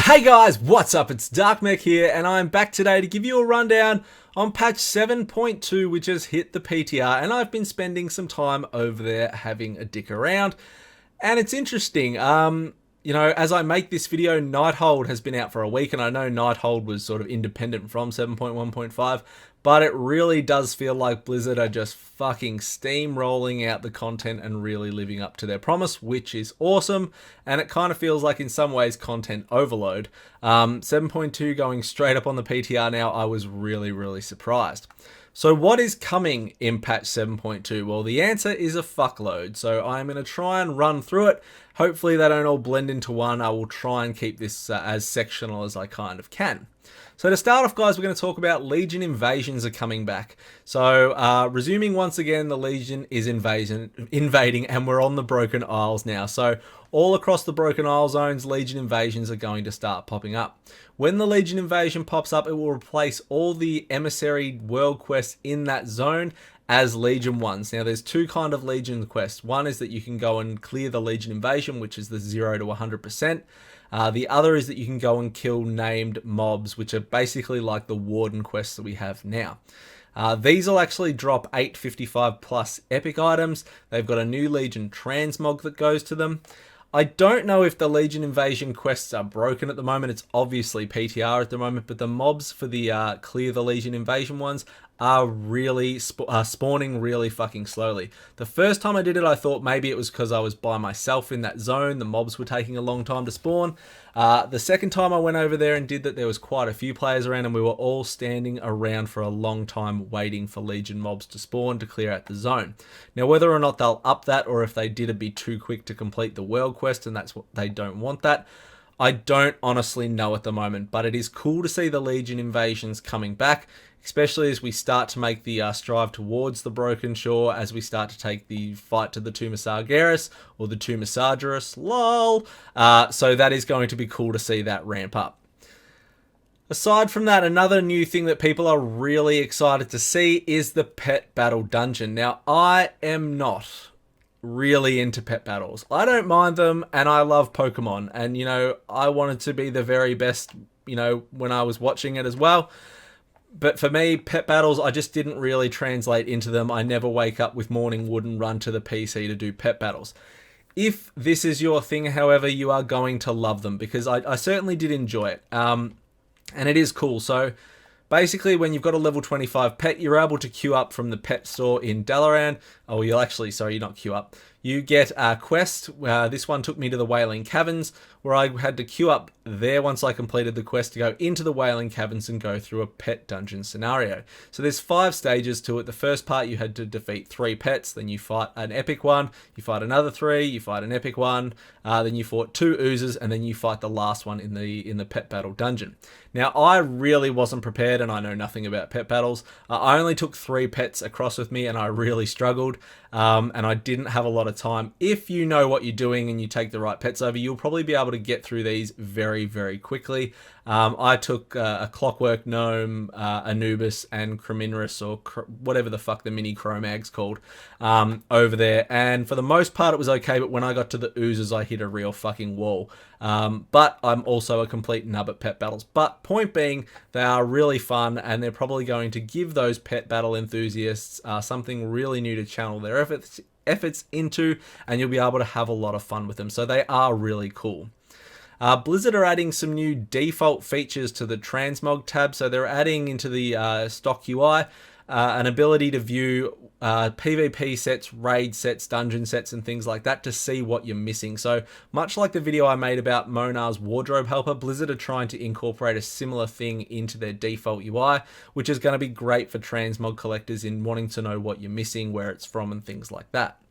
Hey guys, what's up? It's Darkmech here, and I'm back today to give you a rundown on patch 7.2, which has hit the PTR, and I've been spending some time over there having a dick around, and it's interesting. As I make this video, Nighthold has been out for a week, and I know Nighthold was sort of independent from 7.1.5, but it really does feel like Blizzard are just fucking steamrolling out the content and really living up to their promise, which is awesome, and it kind of feels like in some ways content overload. 7.2 going straight up on the PTR now, I was really surprised. So what is coming in patch 7.2? Well, the answer is a fuckload. So I'm going to try and run through it. Hopefully they don't all blend into one. I will try and keep this as sectional as I kind of can. So to start off, guys, we're going to talk about Legion invasions are coming back. So resuming once again, the Legion is invading, and we're on the Broken Isles now. So all across the Broken Isle zones, Legion invasions are going to start popping up. When the Legion invasion pops up, it will replace all the emissary world quests in that zone as Legion ones. Now there's two kind of Legion quests. One is that you can go and clear the Legion invasion, which is the 0 to 100%. The other is that you can go and kill named mobs, which are basically like the Warden quests that we have now. These will actually drop 855 plus epic items. They've got a new Legion transmog that goes to them. I don't know if the Legion invasion quests are broken at the moment. It's obviously PTR at the moment, but the mobs for the clear the Legion invasion ones are really spawning really fucking slowly. The first time I did it, I thought maybe it was because I was by myself in that zone. The mobs were taking a long time to spawn. The second time I went over there and did that, there was quite a few players around, and we were all standing around for a long time waiting for Legion mobs to spawn to clear out the zone. Now, whether or not they'll up that, or if they did, it'd be too quick to complete the world quest, and that's what they don't want that. I don't honestly know at the moment, but it is cool to see the Legion invasions coming back, especially as we start to make the strive towards the Broken Shore, as we start to take the fight to the Tomb of Sargeras, or the Tomb of Sargeras, lol. So that is going to be cool to see that ramp up. Aside from that, another new thing that people are really excited to see is the Pet Battle Dungeon. Now, I am not really into pet battles. I don't mind them, and I love Pokemon, and I wanted to be the very best when I was watching it as well. But for me, pet battles, I just didn't really translate into them. I never wake up with morning wood and run to the PC to do pet battles. If this is your thing, however, you are going to love them, because I certainly did enjoy it. And it is cool. So basically, when you've got a level 25 pet, you're able to queue up from the pet store in Dalaran. Oh, you'll actually, sorry, not queue up. You get a quest. This one took me to the Wailing Caverns, where I had to queue up there once I completed the quest to go into the Wailing Caverns and go through a pet dungeon scenario. So there's 5 stages to it. The first part, you had to defeat 3 pets. Then you fight an epic one. You fight another 3. You fight an epic one. Then you fought 2 oozes, and then you fight the last one in the pet battle dungeon. Now, I really wasn't prepared, and I know nothing about pet battles. I only took 3 pets across with me, and I really struggled. And I didn't have a lot of time. If you know what you're doing and you take the right pets over, you'll probably be able to get through these very quickly. I took a Clockwork Gnome, Anubis, and Crominrus, or whatever the fuck the mini Chromag's called, over there. And for the most part, it was okay, but when I got to the oozes, I hit a real fucking wall. But I'm also a complete nub at pet battles. But point being, they are really fun, and they're probably going to give those pet battle enthusiasts something really new to channel their efforts into, and you'll be able to have a lot of fun with them. So they are really cool. Blizzard are adding some new default features to the Transmog tab. So they're adding into the stock UI an ability to view PvP sets, raid sets, dungeon sets, and things like that to see what you're missing. So much like the video I made about Monar's Wardrobe Helper, Blizzard are trying to incorporate a similar thing into their default UI, which is going to be great for Transmog collectors in wanting to know what you're missing, where it's from, and things like that.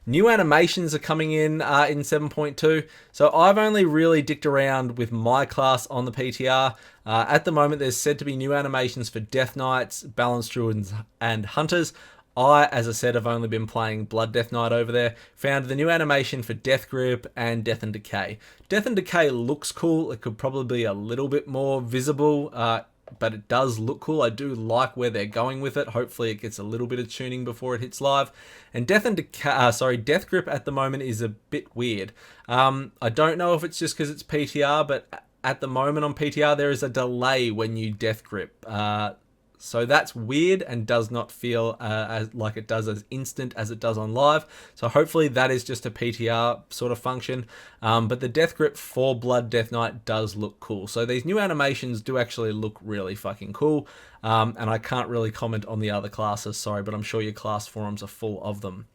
New animations are coming in 7.2. So I've only really dicked around with my class on the PTR. At the moment, there's said to be new animations for Death Knights, Balance Druids, and Hunters. I, as I said, have only been playing Blood Death Knight over there. Found the new animation for Death Grip and Death and Decay. Death and Decay looks cool. It could probably be a little bit more visible. but it does look cool. I do like where they're going with it. Hopefully it gets a little bit of tuning before it hits live. And Death Grip at the moment is a bit weird. I don't know if it's just because it's PTR, but at the moment on PTR there is a delay when you Death Grip. So that's weird and does not feel like it does as instant as it does on live. So hopefully that is just a PTR sort of function. But the Death Grip for Blood Death Knight does look cool. So these new animations do actually look really fucking cool. And I can't really comment on the other classes, sorry, but I'm sure your class forums are full of them.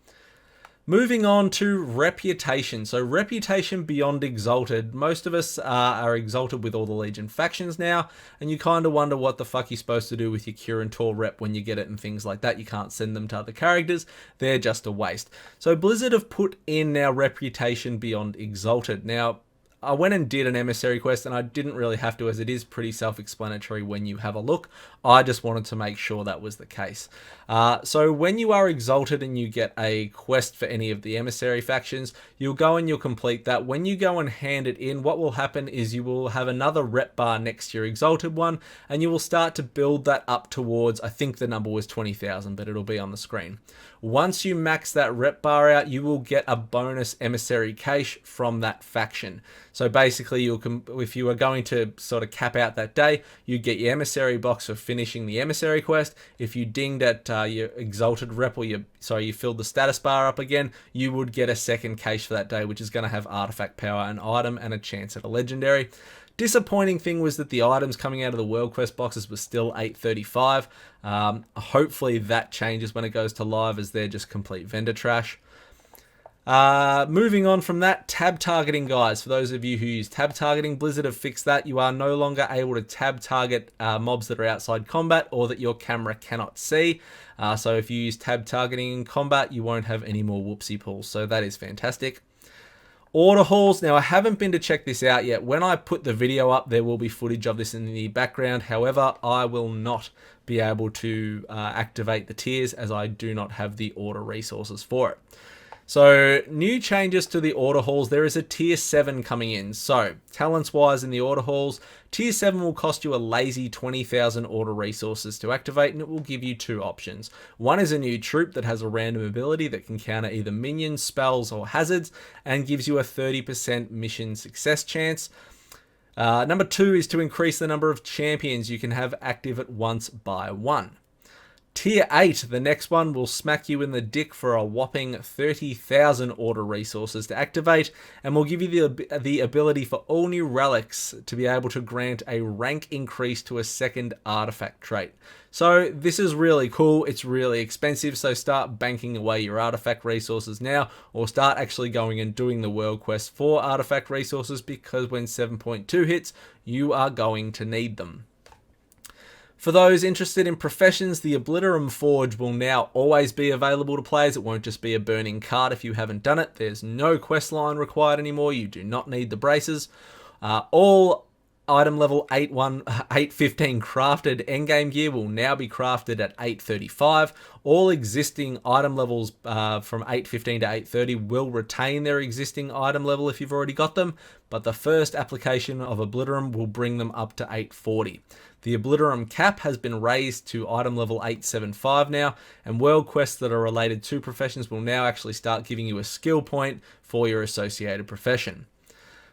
Moving on to Reputation. So Reputation beyond Exalted. Most of us are Exalted with all the Legion factions now, and you kind of wonder what the fuck you're supposed to do with your Kirin Tor rep when you get it and things like that. You can't send them to other characters. They're just a waste. So Blizzard have put in now Reputation beyond Exalted. Now, I went and did an emissary quest, and I didn't really have to, as it is pretty self-explanatory when you have a look. I just wanted to make sure that was the case. So when you are Exalted and you get a quest for any of the emissary factions, you'll go and you'll complete that. When you go and hand it in, what will happen is you will have another rep bar next to your Exalted one, and you will start to build that up towards, I think the number was 20,000, but it'll be on the screen. Once you max that rep bar out, you will get a bonus emissary cache from that faction. So basically, if you are going to sort of cap out that day, you get your emissary box for finishing the emissary quest. If you dinged at your Exalted rep, or you filled the status bar up again, you would get a second cache for that day, which is going to have artifact power, an item, and a chance at a legendary. Disappointing thing was that the items coming out of the World Quest boxes were still 835. Hopefully that changes when it goes to live, as they're just complete vendor trash. Moving on from that, tab targeting, guys. For those of you who use tab targeting, Blizzard have fixed that. You are no longer able to tab target mobs that are outside combat or that your camera cannot see. So if you use tab targeting in combat, you won't have any more whoopsie pulls. So that is fantastic. Order halls. Now, I haven't been to check this out yet. When I put the video up, there will be footage of this in the background. However, I will not be able to activate the tiers, as I do not have the order resources for it. So, new changes to the order halls. There is a tier 7 coming in. So, talents wise in the order halls, tier 7 will cost you a lazy 20,000 order resources to activate, and it will give you two options. One is a new troop that has a random ability that can counter either minions, spells, or hazards, and gives you a 30% mission success chance. Number 2 is to increase the number of champions you can have active at once by 1. Tier 8, the next one, will smack you in the dick for a whopping 30,000 order resources to activate, and will give you the ability for all new relics to be able to grant a rank increase to a second artifact trait. So this is really cool. It's really expensive, so start banking away your artifact resources now, or start actually going and doing the world quest for artifact resources, because when 7.2 hits, you are going to need them. For those interested in professions, the Obliterum Forge will now always be available to players. It won't just be a burning card if you haven't done it. There's no quest line required anymore. You do not need the braces. All item level 815 crafted endgame gear will now be crafted at 835. All existing item levels from 815 to 830 will retain their existing item level if you've already got them, but the first application of Obliterum will bring them up to 840. The Obliterum cap has been raised to item level 875 now, and world quests that are related to professions will now actually start giving you a skill point for your associated profession.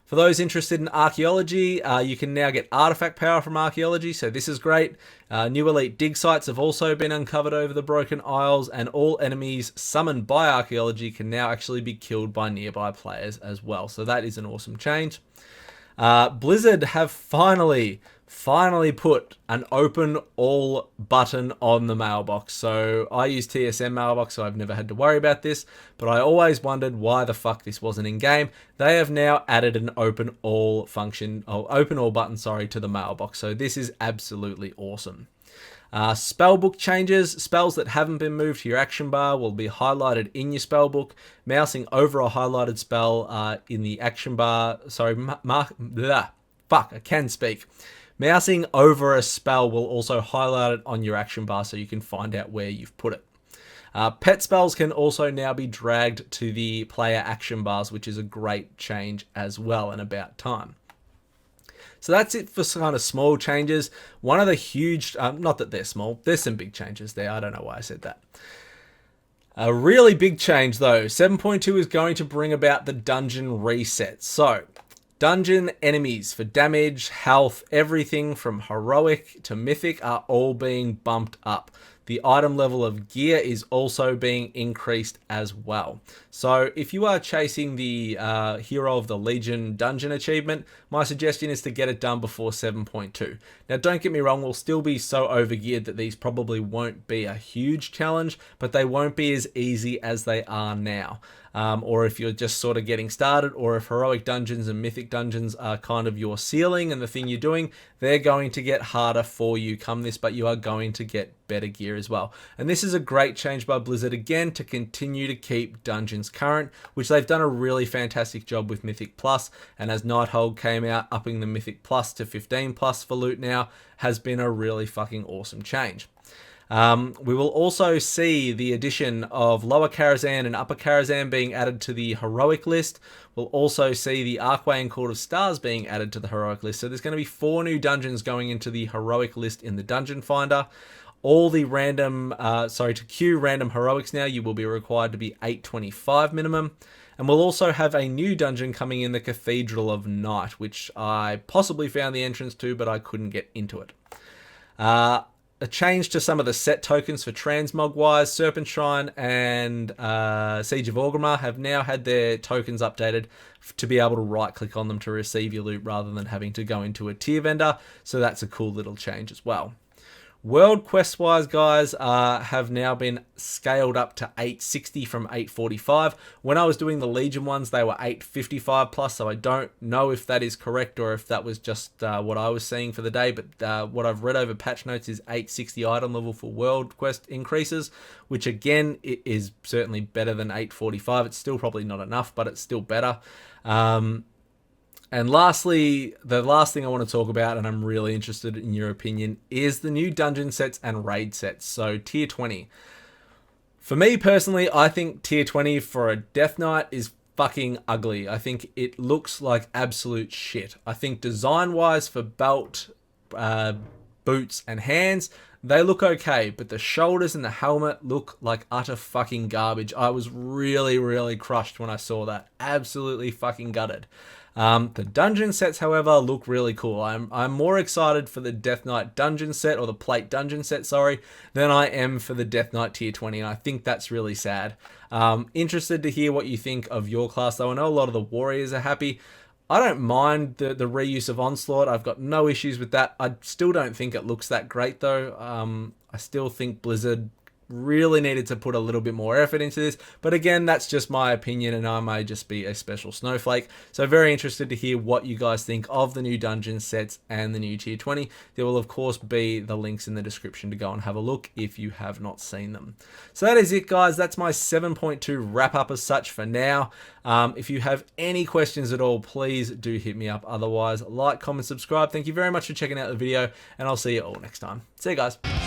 For those interested in Archaeology, you can now get artifact power from Archaeology, so this is great. New elite dig sites have also been uncovered over the Broken Isles, and all enemies summoned by Archaeology can now actually be killed by nearby players as well, so that is an awesome change. Blizzard have finally put an open all button on the mailbox. So I use TSM mailbox, so I've never had to worry about this, but I always wondered why the fuck this wasn't in game. They have now added an open all function, open all button, to the mailbox. So this is absolutely awesome. Spellbook changes. Spells that haven't been moved to your action bar will be highlighted in your spellbook. Mousing over a highlighted spell in the action bar, I can speak. Mousing over a spell will also highlight it on your action bar so you can find out where you've put it. Pet spells can also now be dragged to the player action bars, which is a great change as well, and about time. So that's it for some kind of small changes. One of the huge, not that they're small, there's some big changes there. I don't know why I said that. A really big change though, 7.2 is going to bring about the dungeon reset. So, dungeon enemies for damage, health, everything from heroic to mythic are all being bumped up. The item level of gear is also being increased as well. So if you are chasing the Hero of the Legion dungeon achievement, my suggestion is to get it done before 7.2. Now don't get me wrong, we'll still be so overgeared that these probably won't be a huge challenge, but they won't be as easy as they are now. Or if you're just sort of getting started, or if heroic dungeons and mythic dungeons are kind of your ceiling and the thing you're doing, they're going to get harder for you come this, but you are going to get better gear as well. And this is a great change by Blizzard again to continue to keep dungeons current, which they've done a really fantastic job with Mythic Plus. And as Nighthold came out, upping the Mythic Plus to 15 plus for loot now has been a really fucking awesome change. We will also see the addition of Lower Karazhan and Upper Karazhan being added to the heroic list. We'll also see the Archway and Court of Stars being added to the heroic list. So there's going to be 4 new dungeons going into the heroic list in the Dungeon Finder. All the random, to queue random heroics now, you will be required to be 825 minimum. And we'll also have a new dungeon coming in the Cathedral of Night, which I possibly found the entrance to, but I couldn't get into it. A change to some of the set tokens for Transmogwise, Serpent Shrine, and Siege of Orgrimmar have now had their tokens updated to be able to right-click on them to receive your loot rather than having to go into a tier vendor. So that's a cool little change as well. World quest-wise, guys, have now been scaled up to 860 from 845. When I was doing the Legion ones, they were 855 plus, so I don't know if that is correct or if that was just what I was seeing for the day, but what I've read over patch notes is 860 item level for World quest increases, which again, it is certainly better than 845. It's still probably not enough, but it's still better. And lastly, the last thing I want to talk about, and I'm really interested in your opinion, is the new dungeon sets and raid sets. So tier 20. For me personally, I think tier 20 for a Death Knight is fucking ugly. I think it looks like absolute shit. I think design-wise for belt, boots, and hands, they look okay, but the shoulders and the helmet look like utter fucking garbage. I was really, really crushed when I saw that. Absolutely fucking gutted. The dungeon sets, however, look really cool. I'm more excited for the Death Knight dungeon set, or the plate dungeon set, sorry, than I am for the Death Knight tier 20, and I think that's really sad. Interested to hear what you think of your class, though. I know a lot of the warriors are happy. I don't mind the reuse of Onslaught. I've got no issues with that. I still don't think it looks that great, though. I still think Blizzard really needed to put a little bit more effort into this, but again, that's just my opinion and I may just be a special snowflake. So very interested to hear what you guys think of the new dungeon sets and the new tier 20. There will of course be the links in the description to go and have a look if you have not seen them. So that is it, guys. That's my 7.2 wrap up as such for now. If you have any questions at all, please do hit me up. Otherwise, like, comment, subscribe. Thank you very much for checking out the video, and I'll see you all next time. See you guys.